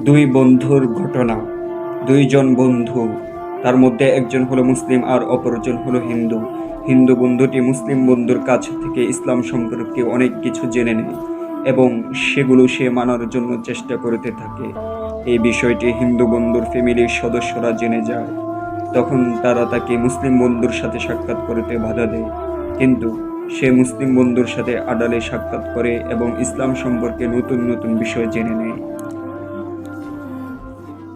দুই বন্ধুর ঘটনা। দুইজন বন্ধু, তার মধ্যে একজন হলো মুসলিম আর অপরজন হলো হিন্দু। হিন্দু বন্ধুটি মুসলিম বন্ধুর কাছ থেকে ইসলাম সম্পর্কে অনেক কিছু জেনে নেয় এবং সেগুলো সে মানার জন্য চেষ্টা করতে থাকে। এই বিষয়টি হিন্দু বন্ধুর ফ্যামিলির সদস্যরা জেনে যায়। তখন তারা তাকে মুসলিম বন্ধুর সাথে সাক্ষাৎ করতে বাধা দেয়, কিন্তু সে মুসলিম বন্ধুর সাথে আড়ালে সাক্ষাৎ করে এবং ইসলাম সম্পর্কে নতুন নতুন বিষয় জেনে নেয়।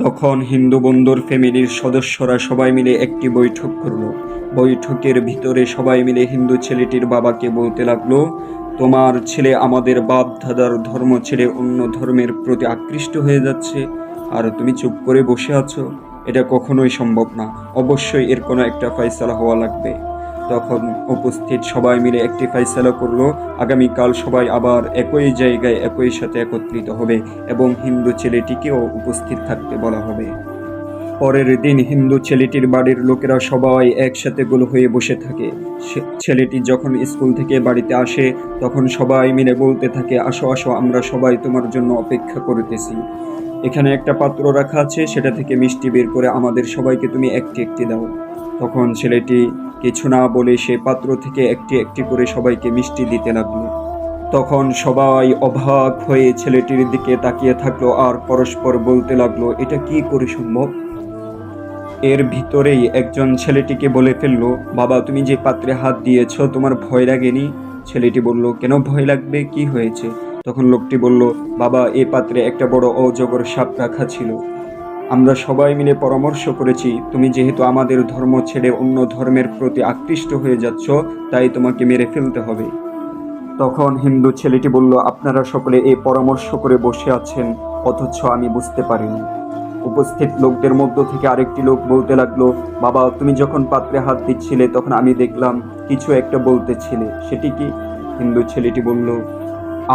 তখন হিন্দু বন্ধুর ফ্যামিলির সদস্যরা সবাই মিলে একটি বৈঠক করলো। বৈঠকের ভিতরে সবাই মিলে হিন্দু ছেলেটির বাবাকে বলতে লাগলো, তোমার ছেলে আমাদের বাপ দাদার ধর্ম ছেড়ে অন্য ধর্মের প্রতি আকৃষ্ট হয়ে যাচ্ছে, আর তুমি চুপ করে বসে আছো। এটা কখনোই সম্ভব না, অবশ্যই এর কোনো একটা ফয়সালা হওয়া লাগবে। তখন উপস্থিত সবাই মিলে একটি ফয়সালা করলো, আগামীকাল সবাই আবার একই জায়গায় একই সাথে একত্রিত হবে এবং হিন্দু ছেলেটিকেও উপস্থিত থাকতে বলা হবে। পরের দিন হিন্দু ছেলেটির বাড়ির লোকেরা সবাই একসাথে গোল হয়ে বসে থাকে। ছেলেটি যখন স্কুল থেকে বাড়িতে আসে তখন সবাই মিলে বলতে থাকে, আসো আসো, আমরা সবাই তোমার জন্য অপেক্ষা করতেছি। এখানে একটা পাত্র রাখা আছে, সেটা থেকে মিষ্টি বের করে আমাদের সবাইকে তুমি একটি একটি দাও। তখন ছেলেটি কিছু না বলে সে পাত্র থেকে একটি একটি করে সবাইকে মিষ্টি দিতে লাগলো। তখন সবাই অবাক হয়ে ছেলেটির দিকে তাকিয়ে থাকলো আর পরস্পর বলতে লাগলো, এটা কি করে সম্ভব। এর ভিতরেই একজন ছেলেটিকে বলে ফেললো, বাবা তুমি যে পাত্রে হাত দিয়েছ তোমার ভয় লাগেনি? ছেলেটি বলল, কেন ভয় লাগবে, কি হয়েছে? তখন লোকটি বলল, বাবা এই পাত্রে একটা বড় অজগর সাপ রাখা ছিল। আমরা সবাই মিলে পরামর্শ করেছি, তুমি যেহেতু আমাদের ধর্ম ছেড়ে অন্য ধর্মের প্রতি আকৃষ্ট হয়ে যাচ্ছ, তাই তোমাকে মেরে ফেলতে হবে। তখন হিন্দু ছেলেটি বলল, আপনারা সকলে এই পরামর্শ করে বসে আছেন, অথচ আমি বুঝতে পারিনি। উপস্থিত লোকদের মধ্য থেকে আরেকটি লোক বলতে লাগলো, বাবা তুমি যখন পাত্রে হাত দিচ্ছিলে তখন আমি দেখলাম কিছু একটা বলতেছিলে, সেটি কি? হিন্দু ছেলেটি বলল,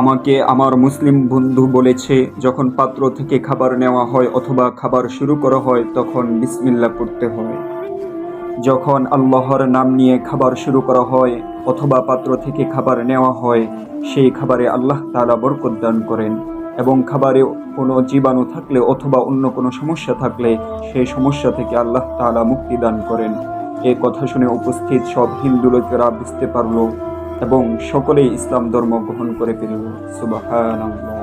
আমাকে আমার মুসলিম বন্ধু বলেছে যখন পাত্র থেকে খাবার নেওয়া হয় অথবা খাবার শুরু করা হয় তখন বিসমিল্লাহ পড়তে হয়। যখন আল্লাহর নাম নিয়ে খাবার শুরু করা হয় অথবা পাত্র থেকে খাবার নেওয়া হয়, সেই খাবারে আল্লাহ তাআলা বরকত দান করেন এবং খাবারে কোনো জীবাণু থাকলে অথবা অন্য কোনো সমস্যা থাকলে সেই সমস্যা থেকে আল্লাহ তাআলা মুক্তি দান করেন। এই কথা শুনে উপস্থিত সব হিন্দু লোকেরা বুঝতে পারল এবং সকলেই ইসলাম ধর্ম গ্রহণ করে ফেলল। সুবহানাল্লাহ।